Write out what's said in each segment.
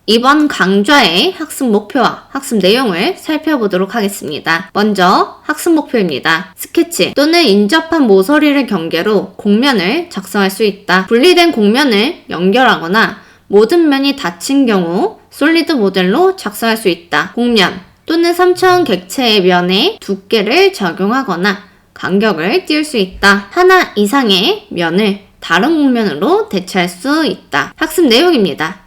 이번 강좌의 학습 목표와 학습 내용을 살펴보도록 하겠습니다. 먼저 학습 목표입니다. 스케치 또는 인접한 모서리를 경계로 곡면을 작성할 수 있다. 분리된 곡면을 연결하거나 모든 면이 닫힌 경우 솔리드 모델로 작성할 수 있다. 곡면 또는 3차원 객체의 면에 두께를 적용하거나 간격을 띄울 수 있다. 하나 이상의 면을 다른 곡면으로 대체할 수 있다. 학습 내용입니다.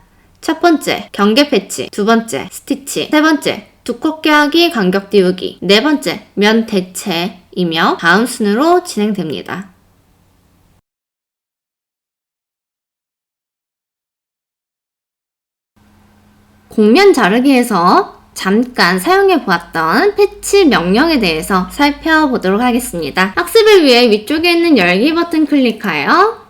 첫 번째, 경계 패치. 두 번째, 스티치. 세 번째, 두껍게 하기, 간격 띄우기. 네 번째, 면 대체이며 다음 순으로 진행됩니다. 곡면 자르기에서 잠깐 사용해 보았던 패치 명령에 대해서 살펴보도록 하겠습니다. 학습을 위해 위쪽에 있는 열기 버튼 클릭하여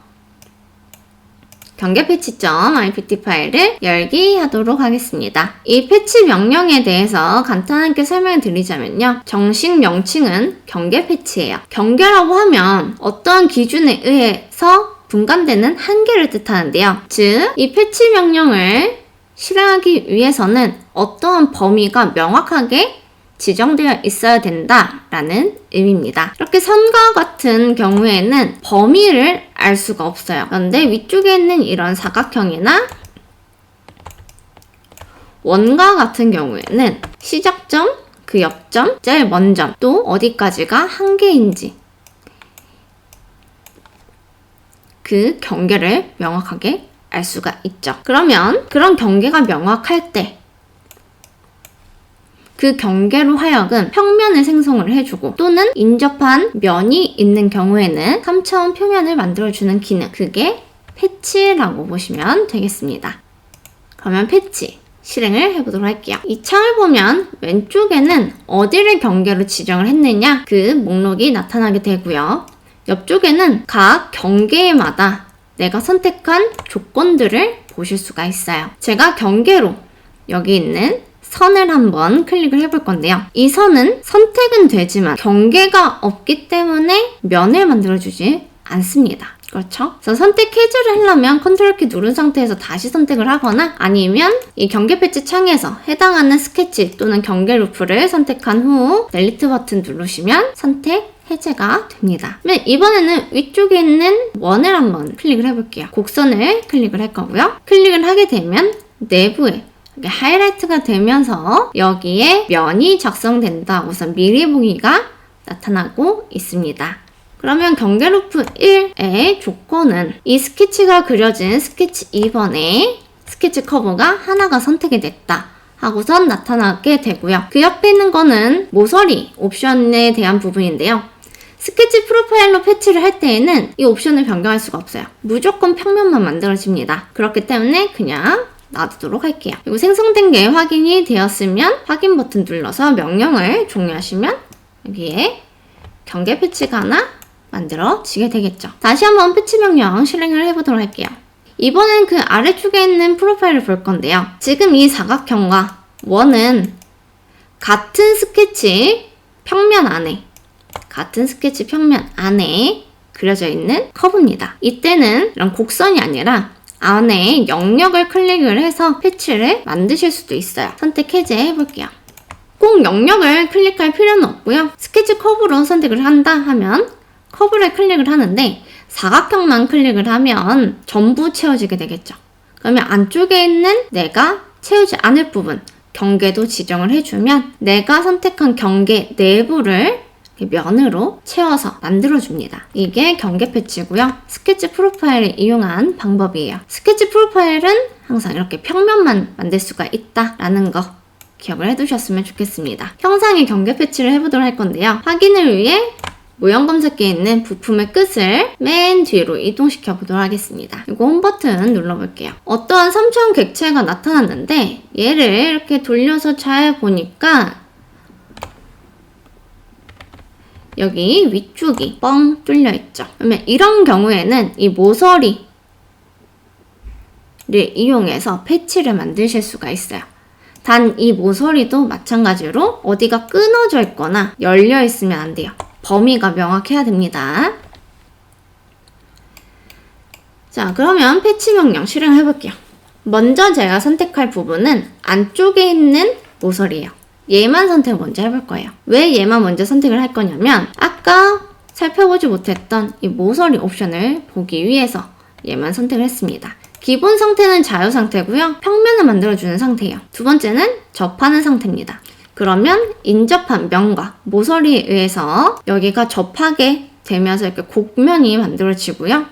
경계 패치.ipt 파일을 열기하도록 하겠습니다. 이 패치 명령에 대해서 간단하게 설명을 드리자면요. 정식 명칭은 경계 패치예요. 경계라고 하면 어떠한 기준에 의해서 분간되는 한계를 뜻하는데요. 즉, 이 패치 명령을 실행하기 위해서는 어떠한 범위가 명확하게 지정되어 있어야 된다라는 의미입니다. 이렇게 선과 같은 경우에는 범위를 알 수가 없어요. 그런데 위쪽에 있는 이런 사각형이나 원과 같은 경우에는 시작점, 그 옆점, 제일 먼 점, 또 어디까지가 한계인지 그 경계를 명확하게 알 수가 있죠. 그러면 그런 경계가 명확할 때 그 경계로 하여금 평면을 생성을 해주고 또는 인접한 면이 있는 경우에는 3차원 표면을 만들어주는 기능, 그게 패치라고 보시면 되겠습니다. 그러면 패치 실행을 해보도록 할게요. 이 창을 보면 왼쪽에는 어디를 경계로 지정을 했느냐 그 목록이 나타나게 되고요. 옆쪽에는 각 경계마다 내가 선택한 조건들을 보실 수가 있어요. 제가 경계로 여기 있는 선을 한번 클릭을 해볼 건데요. 이 선은 선택은 되지만 경계가 없기 때문에 면을 만들어주지 않습니다. 그렇죠? 그래서 선택 해제를 하려면 컨트롤 키 누른 상태에서 다시 선택을 하거나 아니면 이 경계 패치 창에서 해당하는 스케치 또는 경계 루프를 선택한 후 델리트 버튼 누르시면 선택 해제가 됩니다. 그러면 이번에는 위쪽에 있는 원을 한번 클릭을 해볼게요. 곡선을 클릭을 할 거고요. 클릭을 하게 되면 내부에 하이라이트가 되면서 여기에 면이 작성된다. 우선 미리 보기가 나타나고 있습니다. 그러면 경계 루프 1의 조건은 이 스케치가 그려진 스케치 2번에 스케치 커브가 하나가 선택이 됐다 하고선 나타나게 되고요. 그 옆에 있는 거는 모서리 옵션에 대한 부분인데요. 스케치 프로파일로 패치를 할 때에는 이 옵션을 변경할 수가 없어요. 무조건 평면만 만들어집니다. 그렇기 때문에 그냥 놔두도록 할게요. 그리고 생성된 게 확인이 되었으면 확인 버튼 눌러서 명령을 종료하시면 여기에 경계 패치가 하나 만들어지게 되겠죠. 다시 한번 패치 명령 실행을 해보도록 할게요. 이번엔 그 아래쪽에 있는 프로파일을 볼 건데요. 지금 이 사각형과 원은 같은 스케치 평면 안에 그려져 있는 커브입니다. 이때는 이런 곡선이 아니라 안에 영역을 클릭을 해서 패치를 만드실 수도 있어요. 선택 해제 해볼게요. 꼭 영역을 클릭할 필요는 없고요. 스케치 커브로 선택을 한다 하면 커브를 클릭을 하는데 사각형만 클릭을 하면 전부 채워지게 되겠죠. 그러면 안쪽에 있는 내가 채우지 않을 부분 경계도 지정을 해주면 내가 선택한 경계 내부를 면으로 채워서 만들어줍니다. 이게 경계 패치고요. 스케치 프로파일을 이용한 방법이에요. 스케치 프로파일은 항상 이렇게 평면만 만들 수가 있다라는 거 기억을 해두셨으면 좋겠습니다. 형상의 경계 패치를 해보도록 할 건데요. 확인을 위해 모형 검색기에 있는 부품의 끝을 맨 뒤로 이동시켜 보도록 하겠습니다. 이거 홈 버튼 눌러볼게요. 어떠한 3차원 객체가 나타났는데 얘를 이렇게 돌려서 잘 보니까 여기 위쪽이 뻥 뚫려 있죠. 그러면 이런 경우에는 이 모서리를 이용해서 패치를 만드실 수가 있어요. 단 이 모서리도 마찬가지로 어디가 끊어져 있거나 열려 있으면 안 돼요. 범위가 명확해야 됩니다. 자, 그러면 패치 명령 실행해 볼게요. 먼저 제가 선택할 부분은 안쪽에 있는 모서리예요. 얘만 선택 먼저 해볼 거예요. 왜 얘만 먼저 선택을 할 거냐면 아까 살펴보지 못했던 이 모서리 옵션을 보기 위해서 얘만 선택을 했습니다. 기본 상태는 자유 상태고요. 평면을 만들어주는 상태예요. 두 번째는 접하는 상태입니다. 그러면 인접한 면과 모서리에 의해서 여기가 접하게 되면서 이렇게 곡면이 만들어지고요.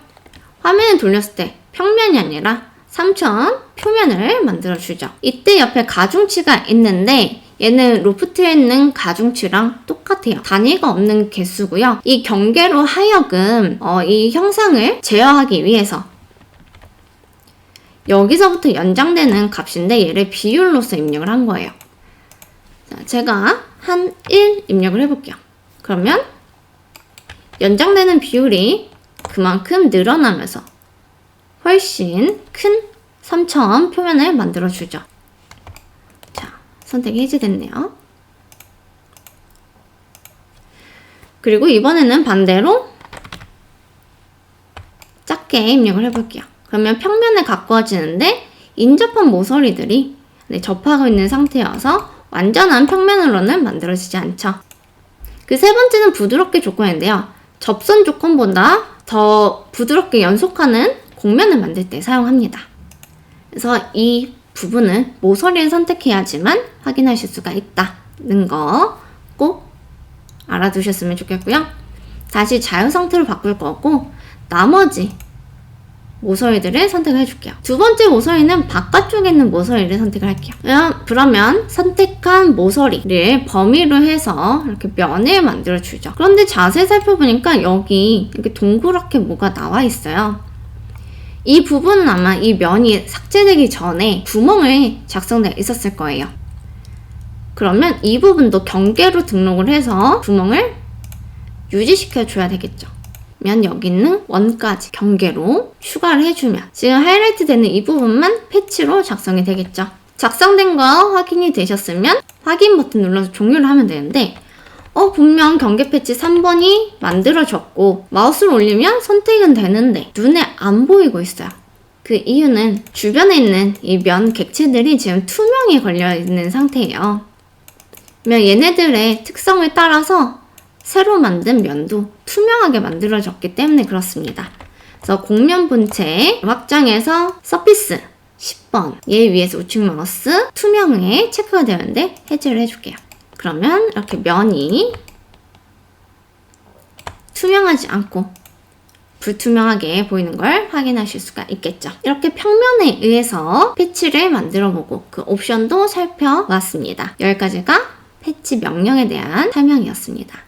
화면을 돌렸을 때 평면이 아니라 3천 표면을 만들어주죠. 이때 옆에 가중치가 있는데 얘는 로프트에 있는 가중치랑 똑같아요. 단위가 없는 개수고요. 이 경계로 하여금 이 형상을 제어하기 위해서 여기서부터 연장되는 값인데 얘를 비율로서 입력을 한 거예요. 자, 제가 한 1 입력을 해볼게요. 그러면 연장되는 비율이 그만큼 늘어나면서 훨씬 큰 3천 표면을 만들어주죠. 자, 선택이 해제됐네요. 그리고 이번에는 반대로 작게 입력을 해볼게요. 그러면 평면에 가까워지는데 인접한 모서리들이 접하고 있는 상태여서 완전한 평면으로는 만들어지지 않죠. 그 세 번째는 부드럽게 조건인데요. 접선 조건보다 더 부드럽게 연속하는 곡면을 만들 때 사용합니다. 그래서 이 부분은 모서리를 선택해야지만 확인하실 수가 있다는 거 꼭 알아두셨으면 좋겠고요. 다시 자유 상태로 바꿀 거고 나머지 모서리들을 선택을 해줄게요. 두 번째 모서리는 바깥쪽에 있는 모서리를 선택을 할게요. 그러면 선택한 모서리를 범위로 해서 이렇게 면을 만들어주죠. 그런데 자세히 살펴보니까 여기 이렇게 동그랗게 뭐가 나와 있어요. 이 부분은 아마 이 면이 삭제되기 전에 구멍을 작성되어 있었을 거예요. 그러면 이 부분도 경계로 등록을 해서 구멍을 유지시켜줘야 되겠죠. 여기 있는 원까지 경계로 추가를 해주면 지금 하이라이트 되는 이 부분만 패치로 작성이 되겠죠. 작성된 거 확인이 되셨으면 확인 버튼 눌러서 종료를 하면 되는데 분명 경계 패치 3번이 만들어졌고 마우스를 올리면 선택은 되는데 눈에 안 보이고 있어요. 그 이유는 주변에 있는 이 면 객체들이 지금 투명이 걸려있는 상태예요. 얘네들의 특성을 따라서 새로 만든 면도 투명하게 만들어졌기 때문에 그렇습니다. 그래서 곡면 본체 확장해서 서피스 10번 얘 위에서 우측 마우스 투명에 체크가 되는데 해제를 해줄게요. 그러면 이렇게 면이 투명하지 않고 불투명하게 보이는 걸 확인하실 수가 있겠죠. 이렇게 평면에 의해서 패치를 만들어보고 그 옵션도 살펴봤습니다. 여기까지가 패치 명령에 대한 설명이었습니다.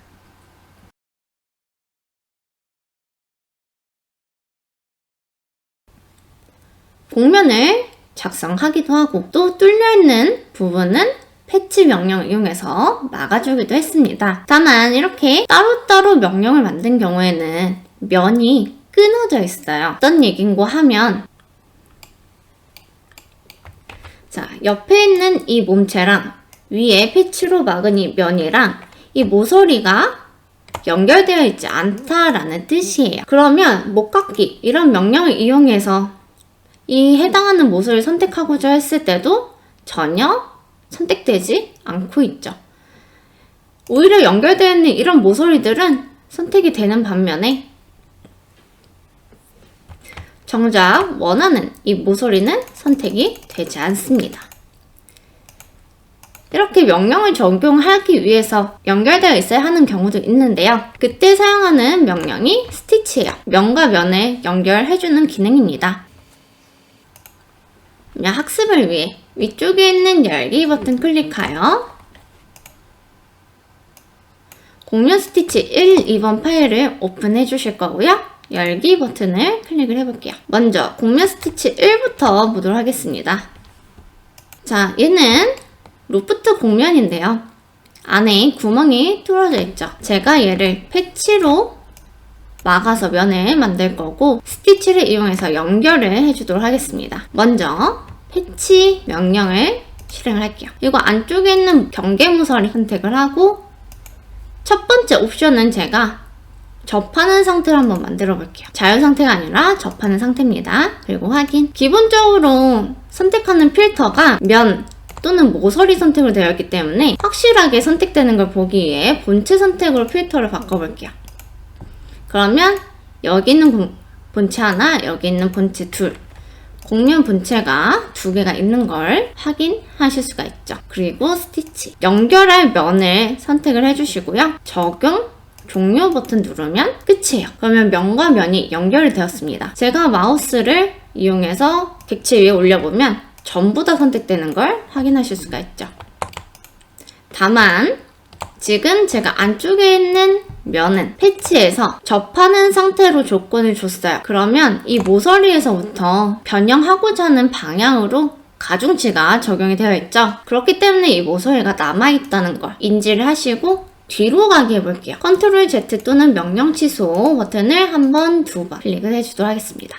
곡면을 작성하기도 하고 또 뚫려있는 부분은 패치 명령을 이용해서 막아주기도 했습니다. 다만 이렇게 따로따로 명령을 만든 경우에는 면이 끊어져 있어요. 어떤 얘긴고 하면 자, 옆에 있는 이 몸체랑 위에 패치로 막은 이 면이랑 이 모서리가 연결되어 있지 않다라는 뜻이에요. 그러면 못깎기 이런 명령을 이용해서 이 해당하는 모서리를 선택하고자 했을 때도 전혀 선택되지 않고 있죠. 오히려 연결되어 있는 이런 모서리들은 선택이 되는 반면에 정작 원하는 이 모서리는 선택이 되지 않습니다. 이렇게 명령을 적용하기 위해서 연결되어 있어야 하는 경우도 있는데요. 그때 사용하는 명령이 스티치예요. 면과 면을 연결해주는 기능입니다. 학습을 위해 위쪽에 있는 열기 버튼 클릭하여 곡면 스티치 1, 2번 파일을 오픈해 주실 거고요. 열기 버튼을 클릭을 해볼게요. 먼저 곡면 스티치 1부터 보도록 하겠습니다. 자, 얘는 로프트 곡면인데요. 안에 구멍이 뚫어져 있죠. 제가 얘를 패치로 막아서 면을 만들 거고 스티치를 이용해서 연결을 해주도록 하겠습니다. 먼저 패치 명령을 실행을 할게요. 이거 안쪽에 있는 경계 모서리 선택을 하고 첫 번째 옵션은 제가 접하는 상태로 한번 만들어 볼게요. 자유 상태가 아니라 접하는 상태입니다. 그리고 확인. 기본적으로 선택하는 필터가 면 또는 모서리 선택으로 되어 있기 때문에 확실하게 선택되는 걸 보기 위해 본체 선택으로 필터를 바꿔볼게요. 그러면 여기 있는 본체 하나, 여기 있는 본체 둘, 곡면 본체가 두 개가 있는 걸 확인하실 수가 있죠. 그리고 스티치, 연결할 면을 선택을 해주시고요. 적용, 종료 버튼 누르면 끝이에요. 그러면 면과 면이 연결이 되었습니다. 제가 마우스를 이용해서 객체 위에 올려보면 전부 다 선택되는 걸 확인하실 수가 있죠. 다만 지금 제가 안쪽에 있는 면은 패치에서 접하는 상태로 조건을 줬어요. 그러면 이 모서리에서부터 변형하고자 하는 방향으로 가중치가 적용이 되어 있죠. 그렇기 때문에 이 모서리가 남아있다는 걸 인지를 하시고 뒤로 가게 해볼게요. 컨트롤 Z 또는 명령 취소 버튼을 한 번, 두 번 클릭을 해주도록 하겠습니다.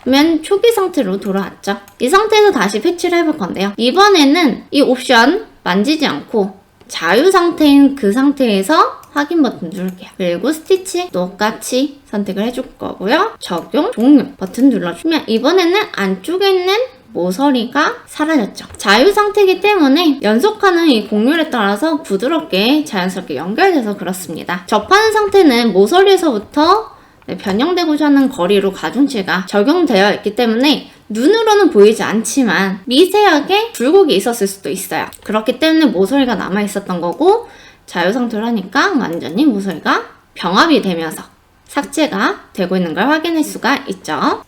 그러면 초기 상태로 돌아왔죠. 이 상태에서 다시 패치를 해볼 건데요. 이번에는 이 옵션 만지지 않고 자유 상태인 그 상태에서 확인 버튼 누를게요. 그리고 스티치 똑같이 선택을 해줄 거고요. 적용, 종료 버튼 눌러주면 이번에는 안쪽에 있는 모서리가 사라졌죠. 자유 상태이기 때문에 연속하는 이 곡률에 따라서 부드럽게 자연스럽게 연결돼서 그렇습니다. 접하는 상태는 모서리에서부터 변형되고자 하는 거리로 가중치가 적용되어 있기 때문에 눈으로는 보이지 않지만 미세하게 굴곡이 있었을 수도 있어요. 그렇기 때문에 모서리가 남아 있었던 거고 자유 상태로 하니까 완전히 모서리가 병합이 되면서 삭제가 되고 있는 걸 확인할 수가 있죠.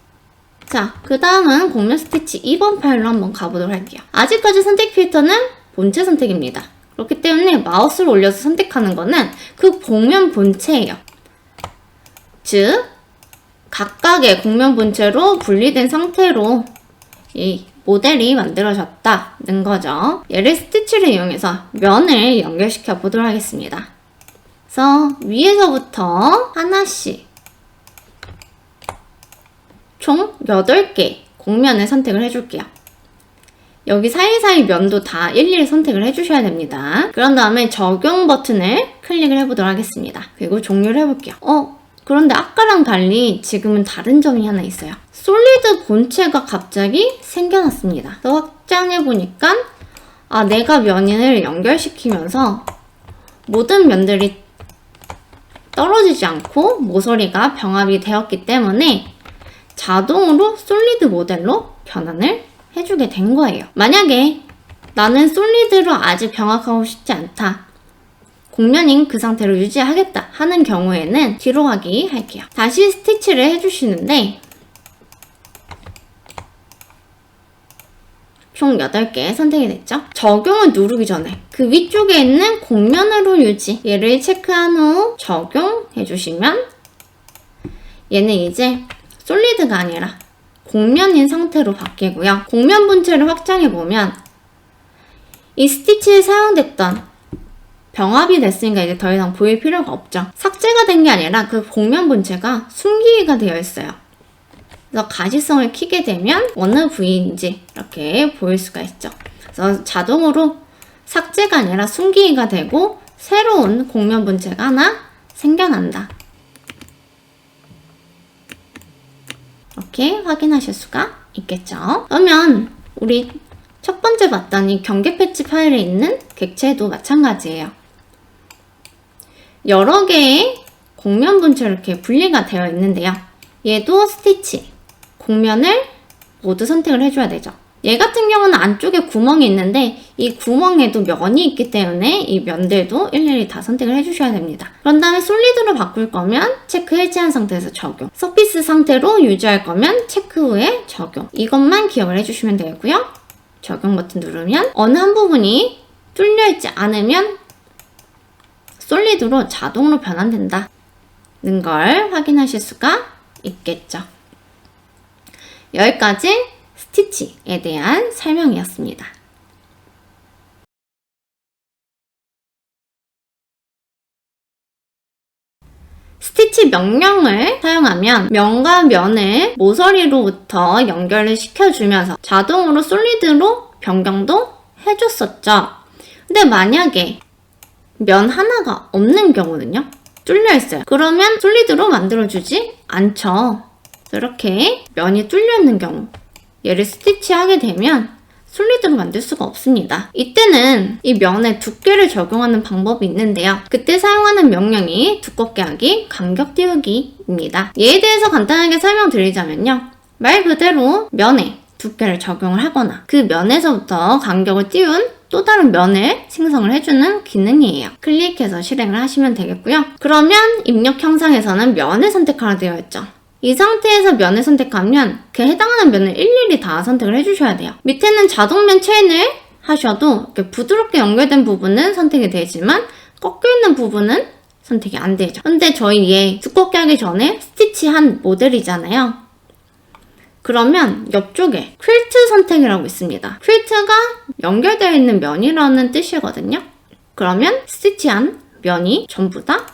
자, 그 다음은 곡면 스티치 2번 파일로 한번 가보도록 할게요. 아직까지 선택 필터는 본체 선택입니다. 그렇기 때문에 마우스를 올려서 선택하는 거는 그 곡면 본체예요. 즉, 각각의 곡면 본체로 분리된 상태로 이 모델이 만들어졌다는 거죠. 얘를 스티치를 이용해서 면을 연결시켜 보도록 하겠습니다. 그래서 위에서부터 하나씩 총 8개 곡면을 선택을 해줄게요. 여기 사이사이 면도 다 일일이 선택을 해주셔야 됩니다. 그런 다음에 적용 버튼을 클릭을 해보도록 하겠습니다. 그리고 종료를 해볼게요. 그런데 아까랑 달리 지금은 다른 점이 하나 있어요. 솔리드 본체가 갑자기 생겨났습니다. 그래서 확장해보니까 내가 면을 연결시키면서 모든 면들이 떨어지지 않고 모서리가 병합이 되었기 때문에 자동으로 솔리드 모델로 변환을 해주게 된 거예요. 만약에 나는 솔리드로 아직 병합하고 싶지 않다. 곡면인 그 상태로 유지하겠다 하는 경우에는 뒤로 가기 할게요. 다시 스티치를 해주시는데 총 8개 선택이 됐죠? 적용을 누르기 전에 그 위쪽에 있는 곡면으로 유지 얘를 체크한 후 적용해주시면 얘는 이제 솔리드가 아니라 곡면인 상태로 바뀌고요. 곡면 본체를 확장해보면 이 스티치에 사용됐던 병합이 됐으니까 이제 더 이상 보일 필요가 없죠. 삭제가 된 게 아니라 그 곡면 본체가 숨기기가 되어 있어요. 그래서 가시성을 켜게 되면 어느 부위인지 이렇게 보일 수가 있죠. 그래서 자동으로 삭제가 아니라 숨기기가 되고 새로운 곡면 본체가 하나 생겨난다. 이렇게 확인하실 수가 있겠죠. 그러면 우리 첫 번째 봤던 이 경계 패치 파일에 있는 객체도 마찬가지예요. 여러 개의 곡면 본체로 이렇게 분리가 되어 있는데요. 얘도 스티치, 곡면을 모두 선택을 해줘야 되죠. 얘 같은 경우는 안쪽에 구멍이 있는데 이 구멍에도 면이 있기 때문에 이 면들도 일일이 다 선택을 해주셔야 됩니다. 그런 다음에 솔리드로 바꿀 거면 체크 해제한 상태에서 적용, 서피스 상태로 유지할 거면 체크 후에 적용, 이것만 기억을 해주시면 되고요. 적용 버튼 누르면 어느 한 부분이 뚫려있지 않으면 솔리드로 자동으로 변환된다는 걸 확인하실 수가 있겠죠. 여기까지 스티치에 대한 설명이었습니다. 스티치 명령을 사용하면 면과 면을 모서리로부터 연결을 시켜주면서 자동으로 솔리드로 변경도 해줬었죠. 근데 만약에 면 하나가 없는 경우는요? 뚫려 있어요. 그러면 솔리드로 만들어주지 않죠. 이렇게 면이 뚫려 있는 경우 얘를 스티치하게 되면 솔리드로 만들 수가 없습니다. 이때는 이 면에 두께를 적용하는 방법이 있는데요. 그때 사용하는 명령이 두껍게 하기, 간격 띄우기입니다. 얘에 대해서 간단하게 설명드리자면요. 말 그대로 면에 두께를 적용을 하거나 그 면에서부터 간격을 띄운 또 다른 면을 생성을 해주는 기능이에요. 클릭해서 실행을 하시면 되겠고요. 그러면 입력 형상에서는 면을 선택하라 되어 있죠. 이 상태에서 면을 선택하면 그 해당하는 면을 일일이 다 선택을 해주셔야 돼요. 밑에는 자동면 체인을 하셔도 이렇게 부드럽게 연결된 부분은 선택이 되지만 꺾여있는 부분은 선택이 안 되죠. 근데 저희 얘 두껍게 하기 전에 스티치한 모델이잖아요. 그러면 옆쪽에 퀼트 선택이라고 있습니다. 퀼트가 연결되어 있는 면이라는 뜻이거든요. 그러면 스티치한 면이 전부 다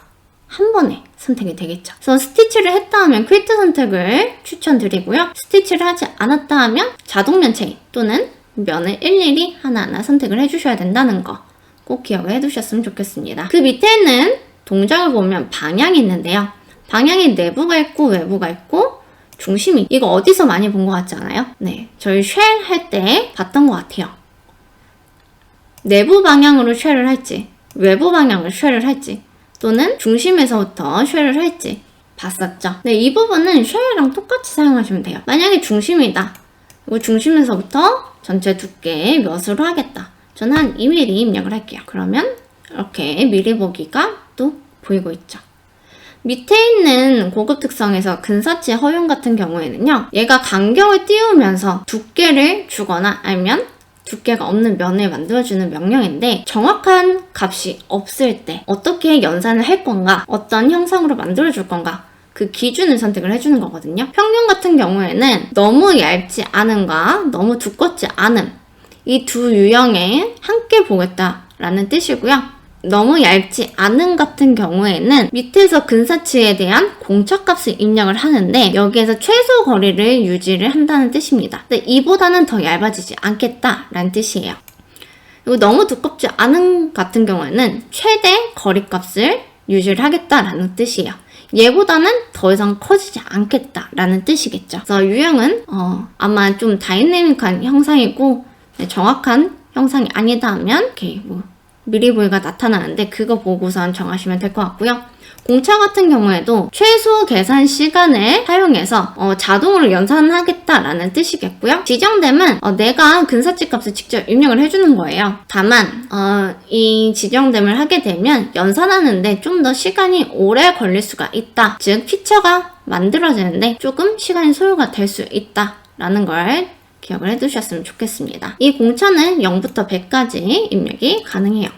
한 번에 선택이 되겠죠. 그래서 스티치를 했다 하면 퀼트 선택을 추천드리고요. 스티치를 하지 않았다 하면 자동면 체인 또는 면을 일일이 하나하나 선택을 해주셔야 된다는 거 꼭 기억을 해두셨으면 좋겠습니다. 그 밑에는 동작을 보면 방향이 있는데요. 방향이 내부가 있고 외부가 있고 중심이 이거 어디서 많이 본 것 같지 않아요? 네, 저희 쉘 할 때 봤던 것 같아요. 내부 방향으로 쉘을 할지 외부 방향으로 쉘을 할지 또는 중심에서부터 쉘을 할지 봤었죠. 네, 이 부분은 쉘이랑 똑같이 사용하시면 돼요. 만약에 중심이다. 그리고 중심에서부터 전체 두께 몇으로 하겠다. 저는 한 2mm 입력을 할게요. 그러면 이렇게 미리 보기가 또 보이고 있죠. 밑에 있는 고급 특성에서 근사치 허용 같은 경우에는요. 얘가 간격을 띄우면서 두께를 주거나 아니면 두께가 없는 면을 만들어주는 명령인데 정확한 값이 없을 때 어떻게 연산을 할 건가 어떤 형상으로 만들어줄 건가 그 기준을 선택을 해주는 거거든요. 평균 같은 경우에는 너무 얇지 않음과 너무 두껍지 않음 이 두 유형에 함께 보겠다라는 뜻이고요. 너무 얇지 않은 같은 경우에는 밑에서 근사치에 대한 공차값을 입력을 하는데 여기에서 최소 거리를 유지를 한다는 뜻입니다. 근데 이보다는 더 얇아지지 않겠다라는 뜻이에요. 그리고 너무 두껍지 않은 같은 경우에는 최대 거리값을 유지를 하겠다라는 뜻이에요. 얘보다는 더 이상 커지지 않겠다라는 뜻이겠죠. 그래서 유형은 아마 좀 다이내믹한 형상이고 정확한 형상이 아니다 하면 이렇게 미리 보기가 나타나는데 그거 보고선 정하시면 될 것 같고요. 공차 같은 경우에도 최소 계산 시간을 사용해서 자동으로 연산하겠다라는 뜻이겠고요. 지정됨은 내가 근사치 값을 직접 입력을 해주는 거예요. 다만 이 지정됨을 하게 되면 연산하는데 좀 더 시간이 오래 걸릴 수가 있다. 즉 피처가 만들어지는데 조금 시간이 소요가 될 수 있다라는 걸 기억을 해두셨으면 좋겠습니다. 이 공차는 0부터 100까지 입력이 가능해요.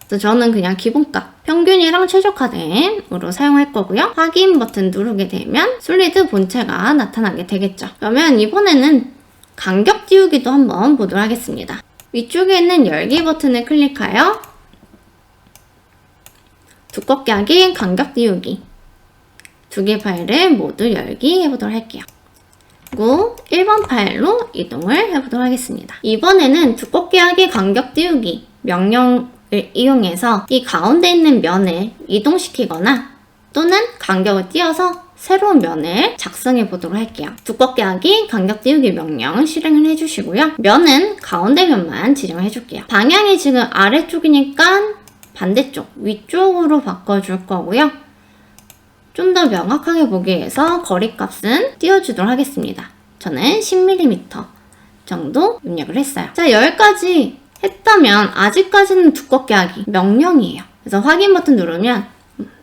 그래서 저는 그냥 기본값, 평균이랑 최적화됨으로 사용할 거고요. 확인 버튼 누르게 되면 솔리드 본체가 나타나게 되겠죠. 그러면 이번에는 간격 띄우기도 한번 보도록 하겠습니다. 위쪽에 있는 열기 버튼을 클릭하여 두껍게 하기, 간격 띄우기 두 개 파일을 모두 열기 해보도록 할게요. 그리고 1번 파일로 이동을 해보도록 하겠습니다. 이번에는 두껍게 하기, 간격 띄우기 명령을 이용해서 이 가운데 있는 면을 이동시키거나 또는 간격을 띄워서 새로운 면을 작성해 보도록 할게요. 두껍게 하기, 간격 띄우기 명령 실행을 해주시고요. 면은 가운데 면만 지정해 줄게요. 방향이 지금 아래쪽이니까 반대쪽, 위쪽으로 바꿔줄 거고요. 좀 더 명확하게 보기 위해서 거리값은 띄워주도록 하겠습니다. 저는 10mm 정도 입력을 했어요. 자, 여기까지 했다면 아직까지는 두껍게 하기 명령이에요. 그래서 확인 버튼 누르면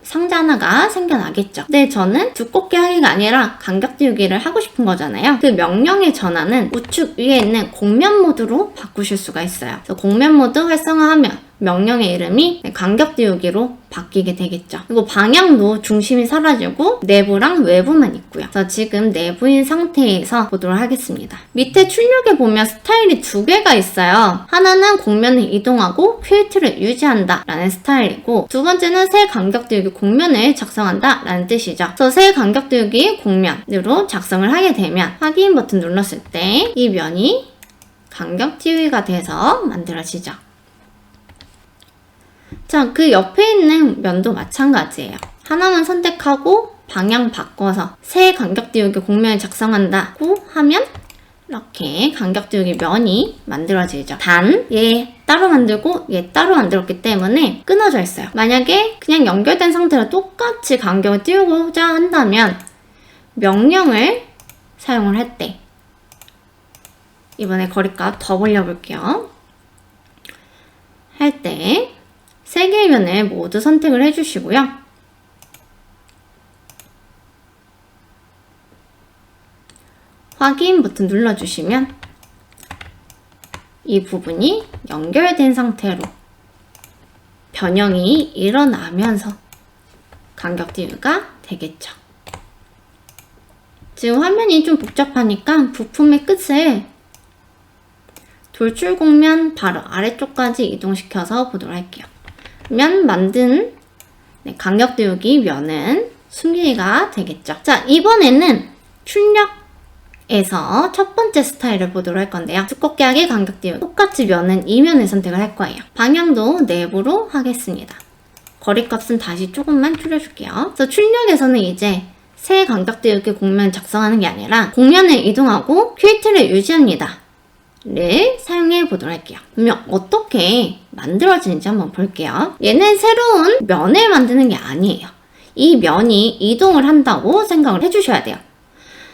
상자 하나가 생겨나겠죠. 근데 저는 두껍게 하기가 아니라 간격 띄우기를 하고 싶은 거잖아요. 그 명령의 전환은 우측 위에 있는 공면 모드로 바꾸실 수가 있어요. 그래서 공면 모드 활성화하면 명령의 이름이 간격 띄우기로 바뀌게 되겠죠. 그리고 방향도 중심이 사라지고 내부랑 외부만 있고요. 그래서 지금 내부인 상태에서 보도록 하겠습니다. 밑에 출력에 보면 스타일이 두 개가 있어요. 하나는 공면을 이동하고 퀼트를 유지한다 라는 스타일이고 두 번째는 새 간격 띄우기 공면을 작성한다 라는 뜻이죠. 그래서 새 간격 띄우기 공면으로 작성을 하게 되면 확인 버튼 눌렀을 때 이 면이 간격 띄우기가 돼서 만들어지죠. 자, 그 옆에 있는 면도 마찬가지예요. 하나만 선택하고 방향 바꿔서 새 간격 띄우기 곡면을 작성한다고 하면 이렇게 간격 띄우기 면이 만들어지죠. 단, 얘 따로 만들고 얘 따로 만들었기 때문에 끊어져 있어요. 만약에 그냥 연결된 상태로 똑같이 간격을 띄우고자 한다면 명령을 사용을 할 때 이번에 거리값 더 올려볼게요. 할 때 세 개의 면을 모두 선택을 해주시고요. 확인 버튼 눌러주시면 이 부분이 연결된 상태로 변형이 일어나면서 간격 띄우기가 되겠죠. 지금 화면이 좀 복잡하니까 부품의 끝을 돌출 곡면 바로 아래쪽까지 이동시켜서 보도록 할게요. 그러면 만든 간격 띄우기 면은 숨기기가 되겠죠. 자, 이번에는 출력에서 첫 번째 스타일을 보도록 할 건데요. 두껍게 하게 간격 띄우기. 똑같이 면은 이면을 선택을 할 거예요. 방향도 내부로 하겠습니다. 거리값은 다시 조금만 줄여줄게요. 그래서 출력에서는 이제 새 간격 띄우기 곡면을 작성하는 게 아니라 곡면을 이동하고 퀼트를 유지합니다. 를 사용해 보도록 할게요. 그러면 어떻게 만들어지는지 한번 볼게요. 얘는 새로운 면을 만드는 게 아니에요. 이 면이 이동을 한다고 생각을 해주셔야 돼요.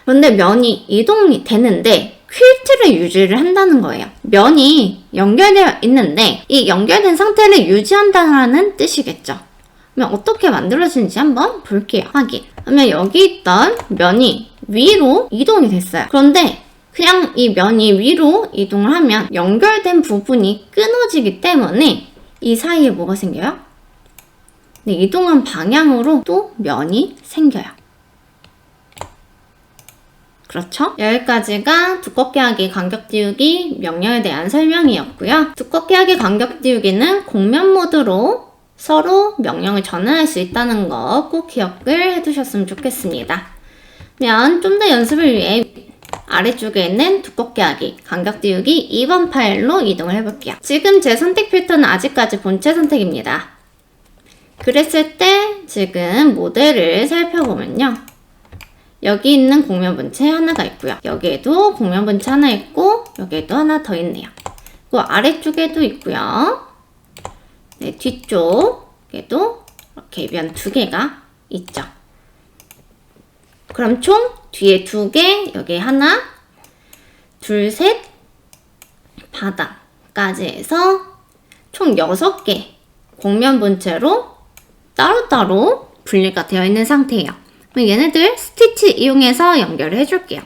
그런데 면이 이동이 되는데 퀼트를 유지를 한다는 거예요. 면이 연결되어 있는데 이 연결된 상태를 유지한다는 뜻이겠죠. 그러면 어떻게 만들어지는지 한번 볼게요. 확인. 그러면 여기 있던 면이 위로 이동이 됐어요. 그런데 그냥 이 면이 위로 이동을 하면 연결된 부분이 끊어지기 때문에 이 사이에 뭐가 생겨요? 네, 이동한 방향으로 또 면이 생겨요. 그렇죠? 여기까지가 두껍게 하기 간격 띄우기 명령에 대한 설명이었고요. 두껍게 하기 간격 띄우기는 곡면 모드로 서로 명령을 전환할 수 있다는 거 꼭 기억을 해두셨으면 좋겠습니다. 그러면 좀 더 연습을 위해 아래쪽에 있는 두껍게 하기, 간격 띄우기 2번 파일로 이동을 해볼게요. 지금 제 선택 필터는 아직까지 본체 선택입니다. 그랬을 때 지금 모델을 살펴보면요. 여기 있는 곡면 본체 하나가 있고요. 여기에도 곡면 본체 하나 있고 여기에도 하나 더 있네요. 그리고 아래쪽에도 있고요. 네, 뒤쪽에도 이렇게 면 2개가 있죠. 그럼 총 뒤에 2개, 여기 하나, 둘, 셋, 바닥까지 해서 총 6개 곡면 본체로 따로따로 분리가 되어 있는 상태예요. 그럼 얘네들 스티치 이용해서 연결을 해줄게요.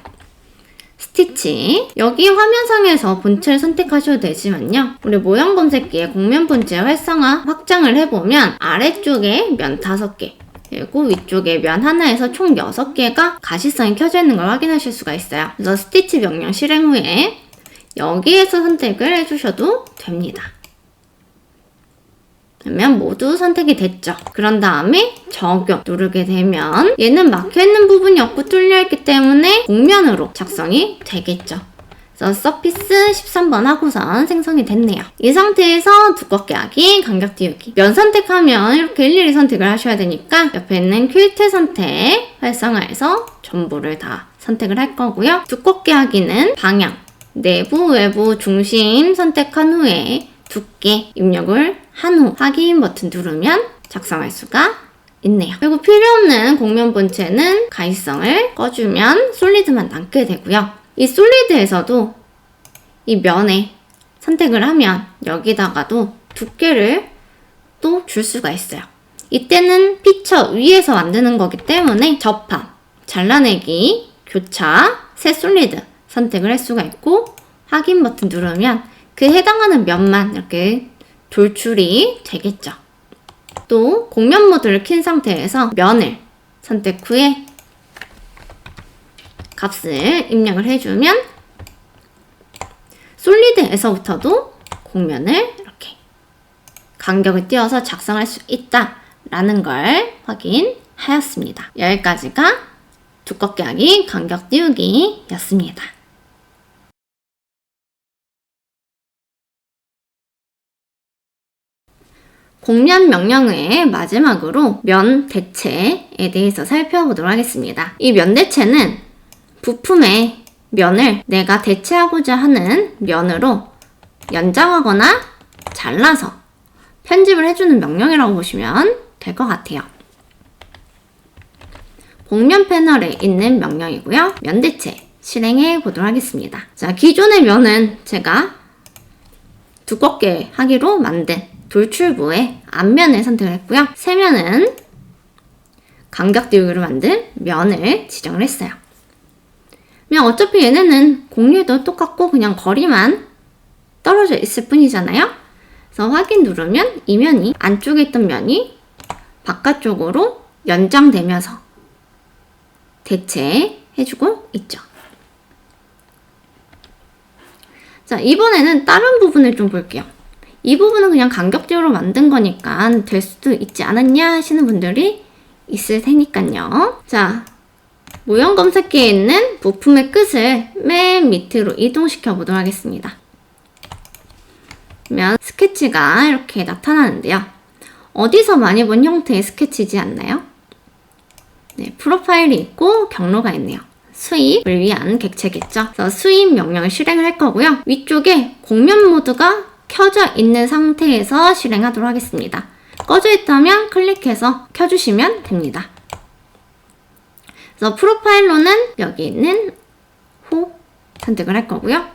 스티치. 여기 화면상에서 본체를 선택하셔도 되지만요. 우리 모형 검색기에 곡면 본체 활성화 확장을 해보면 아래쪽에 면 5개, 그리고 위쪽에 면 하나에서 총 6개가 가시성이 켜져 있는 걸 확인하실 수가 있어요. 그래서 스티치 명령 실행 후에 여기에서 선택을 해주셔도 됩니다. 그러면 모두 선택이 됐죠. 그런 다음에 적용 누르게 되면 얘는 막혀있는 부분이 없고 뚫려있기 때문에 곡면으로 작성이 되겠죠. 그래서 서피스 13번 하고선 생성이 됐네요. 이 상태에서 두껍게 하기, 간격 띄우기. 면 선택하면 이렇게 일일이 선택을 하셔야 되니까 옆에 있는 퀼트 선택 활성화해서 전부를 다 선택을 할 거고요. 두껍게 하기는 방향, 내부, 외부, 중심 선택한 후에 두께 입력을 한 후 확인 버튼 누르면 작성할 수가 있네요. 그리고 필요없는 곡면 본체는 가시성을 꺼주면 솔리드만 남게 되고요. 이 솔리드에서도 이 면에 선택을 하면 여기다가도 두께를 또 줄 수가 있어요. 이때는 피처 위에서 만드는 거기 때문에 접합, 잘라내기, 교차, 새 솔리드 선택을 할 수가 있고 확인 버튼 누르면 그 해당하는 면만 이렇게 돌출이 되겠죠. 또 곡면 모드를 킨 상태에서 면을 선택 후에 값을 입력을 해주면 솔리드에서부터도 곡면을 이렇게 간격을 띄워서 작성할 수 있다라는 걸 확인하였습니다. 여기까지가 두껍게 하기, 간격 띄우기 였습니다. 곡면 명령 외에 마지막으로 면 대체에 대해서 살펴보도록 하겠습니다. 이 면 대체는 부품의 면을 내가 대체하고자 하는 면으로 연장하거나 잘라서 편집을 해주는 명령이라고 보시면 될 것 같아요. 곡면 패널에 있는 명령이고요. 면 대체 실행해 보도록 하겠습니다. 자, 기존의 면은 제가 두껍게 하기로 만든 돌출부의 앞면을 선택을 했고요. 새 면은 간격 띄우기로 만든 면을 지정을 했어요. 그냥 어차피 얘네는 공률도 똑같고 그냥 거리만 떨어져 있을 뿐이잖아요. 그래서 확인 누르면 이 면이 안쪽에 있던 면이 바깥쪽으로 연장되면서 대체해주고 있죠. 자, 이번에는 다른 부분을 좀 볼게요. 이 부분은 그냥 간격제로 만든 거니까 될 수도 있지 않았냐 하시는 분들이 있을 테니까요. 자, 모형 검색기에 있는 부품의 끝을 맨 밑으로 이동시켜 보도록 하겠습니다. 그러면 스케치가 이렇게 나타나는데요. 어디서 많이 본 형태의 스케치지 않나요? 네, 프로파일이 있고 경로가 있네요. 수입을 위한 객체겠죠. 그래서 수입 명령을 실행을 할 거고요. 위쪽에 곡면 모드가 켜져 있는 상태에서 실행하도록 하겠습니다. 꺼져 있다면 클릭해서 켜주시면 됩니다. 그래서 프로파일로는 여기 있는 호 선택을 할 거고요.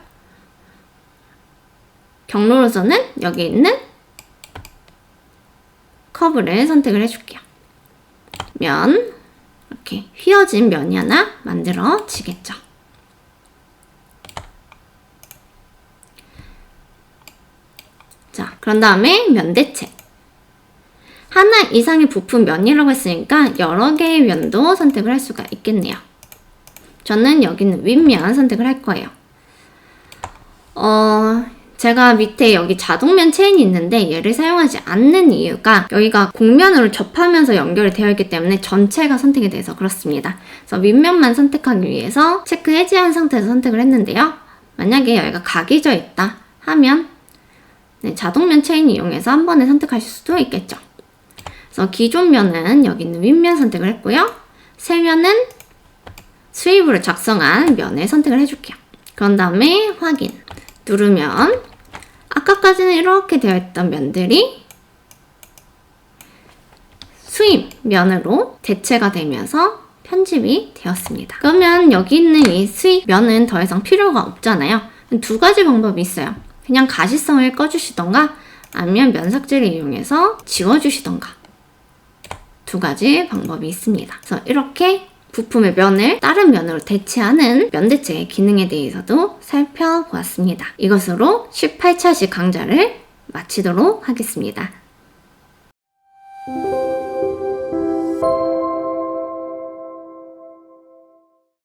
경로로서는 여기 있는 커브를 선택을 해줄게요. 면, 이렇게 휘어진 면이 하나 만들어지겠죠. 자, 그런 다음에 면 대체. 하나 이상의 부품 면이라고 했으니까 여러 개의 면도 선택을 할 수가 있겠네요. 저는 여기는 윗면 선택을 할 거예요. 제가 밑에 여기 자동면 체인이 있는데 얘를 사용하지 않는 이유가 여기가 곡면으로 접하면서 연결이 되어 있기 때문에 전체가 선택이 돼서 그렇습니다. 그래서 윗면만 선택하기 위해서 체크 해제한 상태에서 선택을 했는데요. 만약에 여기가 각이 져 있다 하면 네, 자동면 체인 이용해서 한 번에 선택하실 수도 있겠죠. 그래서 기존 면은 여기 있는 윗면 선택을 했고요. 새 면은 수입으로 작성한 면을 선택을 해줄게요. 그런 다음에 확인 누르면 아까까지는 이렇게 되어 있던 면들이 수입 면으로 대체가 되면서 편집이 되었습니다. 그러면 여기 있는 이 수입 면은 더 이상 필요가 없잖아요. 두 가지 방법이 있어요. 그냥 가시성을 꺼주시던가 아니면 면 삭제를 이용해서 지워주시던가 두 가지 방법이 있습니다. 그래서 이렇게 부품의 면을 다른 면으로 대체하는 면 대체 기능에 대해서도 살펴보았습니다. 이것으로 18차식 강좌를 마치도록 하겠습니다.